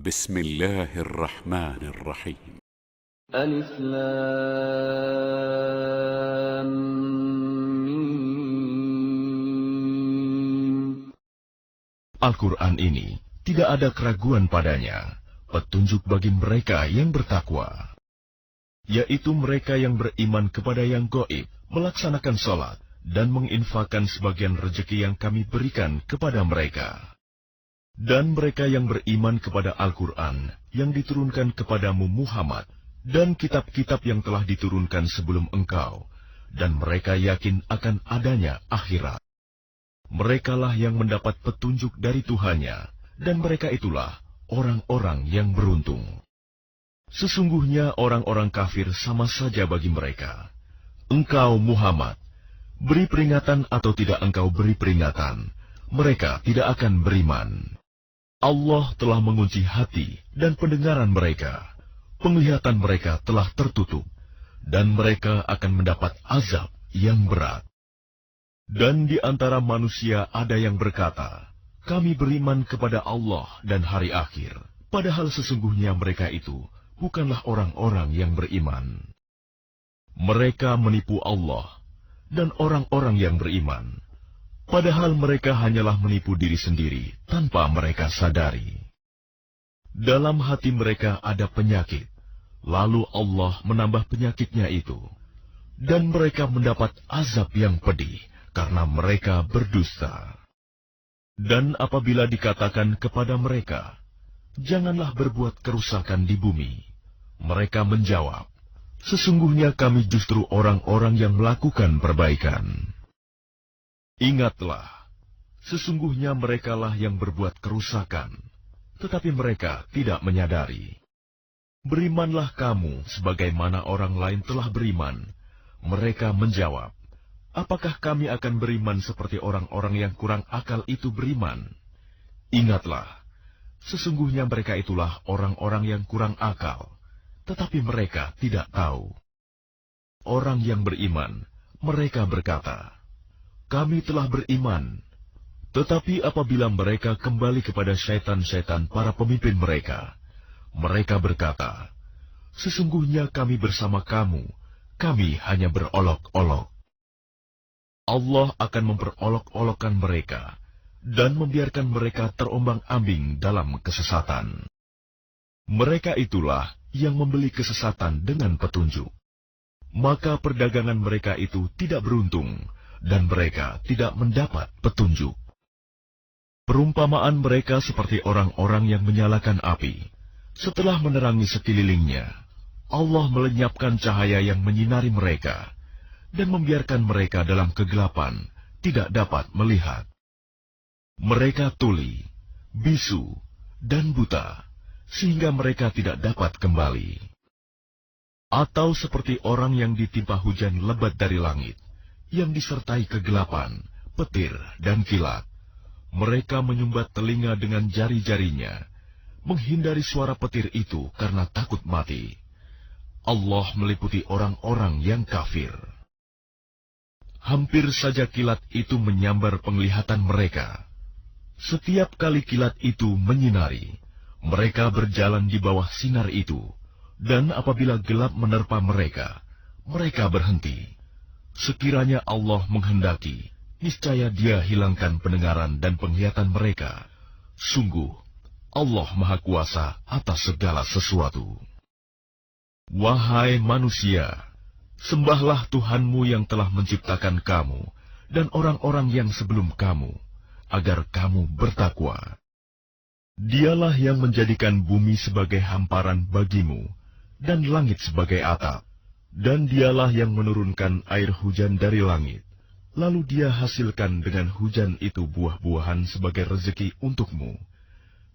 بسم الله الرحمن الرحيم. ألف لام ميم. Al-Quran ini tidak ada keraguan padanya, petunjuk bagi mereka yang bertakwa, yaitu mereka yang beriman kepada yang gaib, melaksanakan sholat, dan menginfakkan sebagian rezeki yang kami berikan kepada mereka. Dan mereka yang beriman kepada Al-Quran yang diturunkan kepadamu Muhammad, dan kitab-kitab yang telah diturunkan sebelum engkau, dan mereka yakin akan adanya akhirat. Merekalah yang mendapat petunjuk dari Tuhannya, dan mereka itulah orang-orang yang beruntung. Sesungguhnya orang-orang kafir sama saja bagi mereka. Engkau Muhammad, beri peringatan atau tidak engkau beri peringatan, mereka tidak akan beriman. Allah telah mengunci hati dan pendengaran mereka. Penglihatan mereka telah tertutup, dan mereka akan mendapat azab yang berat. Dan di antara manusia ada yang berkata, kami beriman kepada Allah dan hari akhir, padahal sesungguhnya mereka itu bukanlah orang-orang yang beriman. Mereka menipu Allah dan orang-orang yang beriman, padahal mereka hanyalah menipu diri sendiri tanpa mereka sadari. Dalam hati mereka ada penyakit, lalu Allah menambah penyakitnya itu, dan mereka mendapat azab yang pedih karena mereka berdusta. Dan apabila dikatakan kepada mereka, janganlah berbuat kerusakan di bumi, mereka menjawab, sesungguhnya kami justru orang-orang yang melakukan perbaikan. Ingatlah, sesungguhnya merekalah yang berbuat kerusakan, tetapi mereka tidak menyadari. Berimanlah kamu sebagaimana orang lain telah beriman. Mereka menjawab, apakah kami akan beriman seperti orang-orang yang kurang akal itu beriman? Ingatlah, sesungguhnya mereka itulah orang-orang yang kurang akal, tetapi mereka tidak tahu. Orang yang beriman, mereka berkata, kami telah beriman. Tetapi apabila mereka kembali kepada syaitan-syaitan para pemimpin mereka, mereka berkata, sesungguhnya kami bersama kamu, kami hanya berolok-olok. Allah akan memperolok-olokkan mereka dan membiarkan mereka terombang-ambing dalam kesesatan. Mereka itulah yang membeli kesesatan dengan petunjuk. Maka perdagangan mereka itu tidak beruntung, dan mereka tidak mendapat petunjuk. Perumpamaan mereka seperti orang-orang yang menyalakan api. Setelah menerangi sekelilingnya, Allah melenyapkan cahaya yang menyinari mereka, dan membiarkan mereka dalam kegelapan, tidak dapat melihat. Mereka tuli, bisu, dan buta, sehingga mereka tidak dapat kembali. Atau seperti orang yang ditimpa hujan lebat dari langit, yang disertai kegelapan, petir, dan kilat. Mereka menyumbat telinga dengan jari-jarinya, menghindari suara petir itu karena takut mati. Allah meliputi orang-orang yang kafir. Hampir saja kilat itu menyambar penglihatan mereka. Setiap kali kilat itu menyinari, mereka berjalan di bawah sinar itu, dan apabila gelap menerpa mereka, mereka berhenti. Sekiranya Allah menghendaki, niscaya Dia hilangkan pendengaran dan penglihatan mereka. Sungguh, Allah Maha Kuasa atas segala sesuatu. Wahai manusia, sembahlah Tuhanmu yang telah menciptakan kamu dan orang-orang yang sebelum kamu, agar kamu bertakwa. Dialah yang menjadikan bumi sebagai hamparan bagimu, dan langit sebagai atap. Dan dialah yang menurunkan air hujan dari langit, lalu Dia hasilkan dengan hujan itu buah-buahan sebagai rezeki untukmu.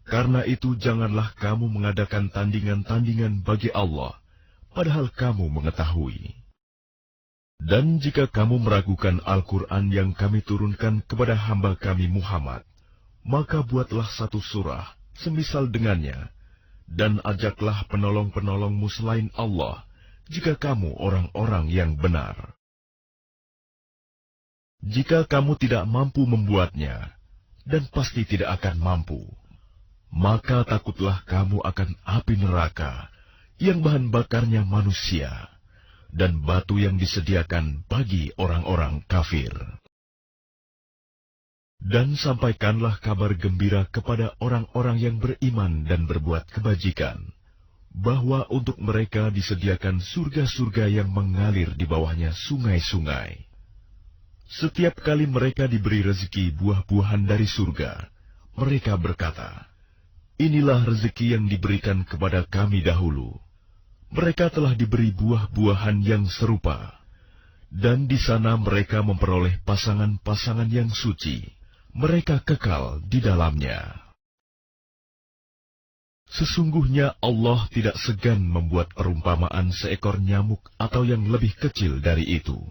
Karena itu janganlah kamu mengadakan tandingan-tandingan bagi Allah, padahal kamu mengetahui. Dan jika kamu meragukan Al-Quran yang kami turunkan kepada hamba kami Muhammad, maka buatlah satu surah semisal dengannya, dan ajaklah penolong-penolongmu selain Allah, jika kamu orang-orang yang benar. Jika kamu tidak mampu membuatnya, dan pasti tidak akan mampu, maka takutlah kamu akan api neraka yang bahan bakarnya manusia dan batu yang disediakan bagi orang-orang kafir. Dan sampaikanlah kabar gembira kepada orang-orang yang beriman dan berbuat kebajikan, bahwa untuk mereka disediakan surga-surga yang mengalir di bawahnya sungai-sungai. Setiap kali mereka diberi rezeki buah-buahan dari surga, mereka berkata, "Inilah rezeki yang diberikan kepada kami dahulu." Mereka telah diberi buah-buahan yang serupa, dan di sana mereka memperoleh pasangan-pasangan yang suci. Mereka kekal di dalamnya. Sesungguhnya Allah tidak segan membuat perumpamaan seekor nyamuk atau yang lebih kecil dari itu.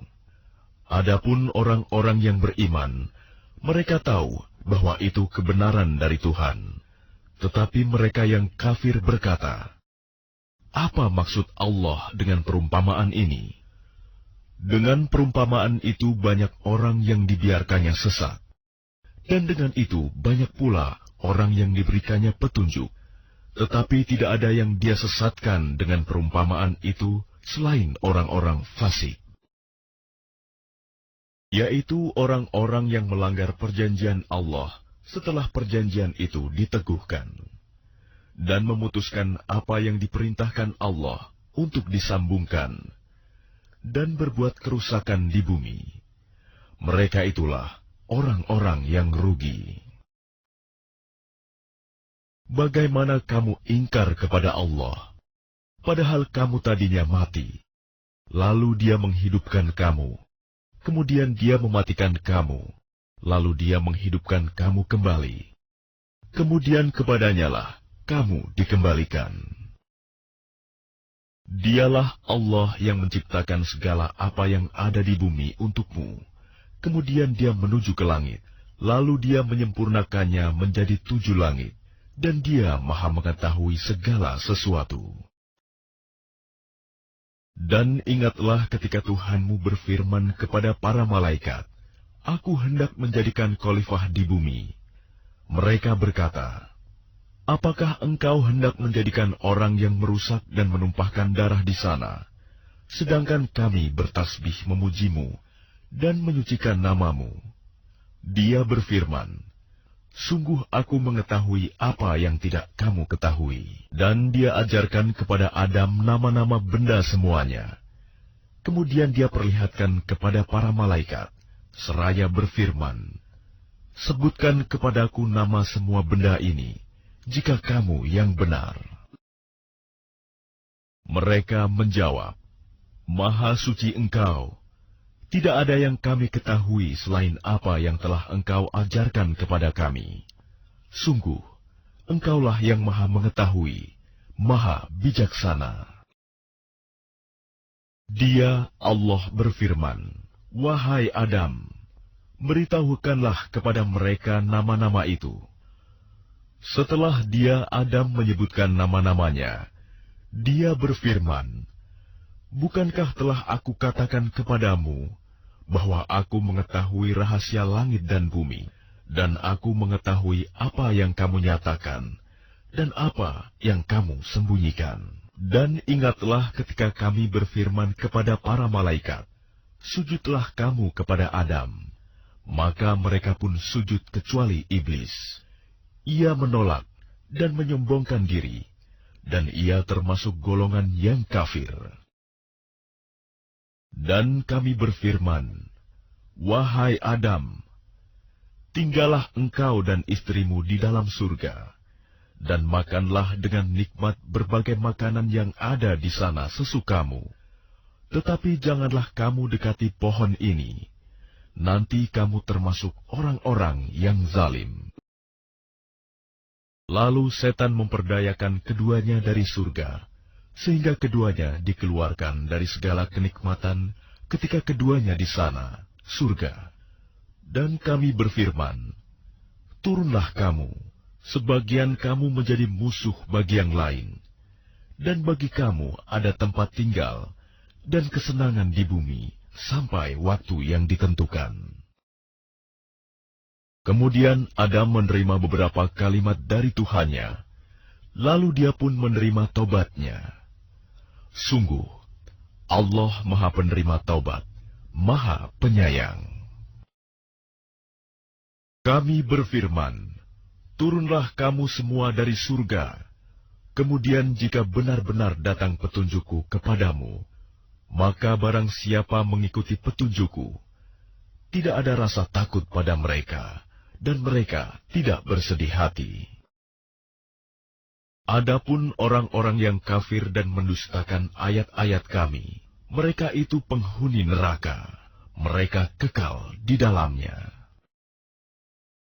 Adapun orang-orang yang beriman, mereka tahu bahwa itu kebenaran dari Tuhan. Tetapi mereka yang kafir berkata, "Apa maksud Allah dengan perumpamaan ini?" Dengan perumpamaan itu banyak orang yang dibiarkannya sesat. Dan dengan itu banyak pula orang yang diberikannya petunjuk. Tetapi tidak ada yang dia sesatkan dengan perumpamaan itu selain orang-orang fasik, yaitu orang-orang yang melanggar perjanjian Allah setelah perjanjian itu diteguhkan, dan memutuskan apa yang diperintahkan Allah untuk disambungkan, dan berbuat kerusakan di bumi. Mereka itulah orang-orang yang rugi. Bagaimana kamu ingkar kepada Allah, padahal kamu tadinya mati, lalu Dia menghidupkan kamu, kemudian Dia mematikan kamu, lalu Dia menghidupkan kamu kembali, kemudian kepadanya-lah kamu dikembalikan. Dialah Allah yang menciptakan segala apa yang ada di bumi untukmu. Kemudian Dia menuju ke langit, lalu Dia menyempurnakannya menjadi 7 langit, dan Dia Maha mengetahui segala sesuatu. Dan ingatlah ketika Tuhanmu berfirman kepada para malaikat, "Aku hendak menjadikan khalifah di bumi." Mereka berkata, "Apakah engkau hendak menjadikan orang yang merusak dan menumpahkan darah di sana, sedangkan kami bertasbih memujimu dan menyucikan namamu?" Dia berfirman, "Sungguh aku mengetahui apa yang tidak kamu ketahui." Dan Dia ajarkan kepada Adam nama-nama benda semuanya. Kemudian Dia perlihatkan kepada para malaikat, seraya berfirman, "Sebutkan kepadaku nama semua benda ini, jika kamu yang benar." Mereka menjawab, "Maha suci Engkau. Tidak ada yang kami ketahui selain apa yang telah Engkau ajarkan kepada kami. Sungguh, Engkaulah yang Maha mengetahui, Maha bijaksana." Dia, Allah berfirman, "Wahai Adam, beritahukanlah kepada mereka nama-nama itu." Setelah Dia, Adam, menyebutkan nama-namanya, Dia berfirman, "Bukankah telah aku katakan kepadamu bahwa aku mengetahui rahasia langit dan bumi, dan aku mengetahui apa yang kamu nyatakan dan apa yang kamu sembunyikan?" Dan ingatlah ketika kami berfirman kepada para malaikat, "Sujudlah kamu kepada Adam." Maka mereka pun sujud kecuali iblis. Ia menolak dan menyombongkan diri, dan ia termasuk golongan yang kafir. Dan kami berfirman, "Wahai Adam, tinggallah engkau dan istrimu di dalam surga, dan makanlah dengan nikmat berbagai makanan yang ada di sana sesukamu. Tetapi janganlah kamu dekati pohon ini, nanti kamu termasuk orang-orang yang zalim." Lalu setan memperdayakan keduanya dari surga, sehingga keduanya dikeluarkan dari segala kenikmatan ketika keduanya di sana, surga. Dan kami berfirman, "Turunlah kamu, sebagian kamu menjadi musuh bagi yang lain, dan bagi kamu ada tempat tinggal dan kesenangan di bumi sampai waktu yang ditentukan." Kemudian Adam menerima beberapa kalimat dari Tuhannya, lalu dia pun menerima taubatnya. Sungguh, Allah Maha Penerima Taubat, Maha Penyayang. Kami berfirman, turunlah kamu semua dari surga. Kemudian jika benar-benar datang petunjukku kepadamu, maka barang siapa mengikuti petunjukku, tidak ada rasa takut pada mereka, dan mereka tidak bersedih hati. Adapun orang-orang yang kafir dan mendustakan ayat-ayat kami, mereka itu penghuni neraka, mereka kekal di dalamnya.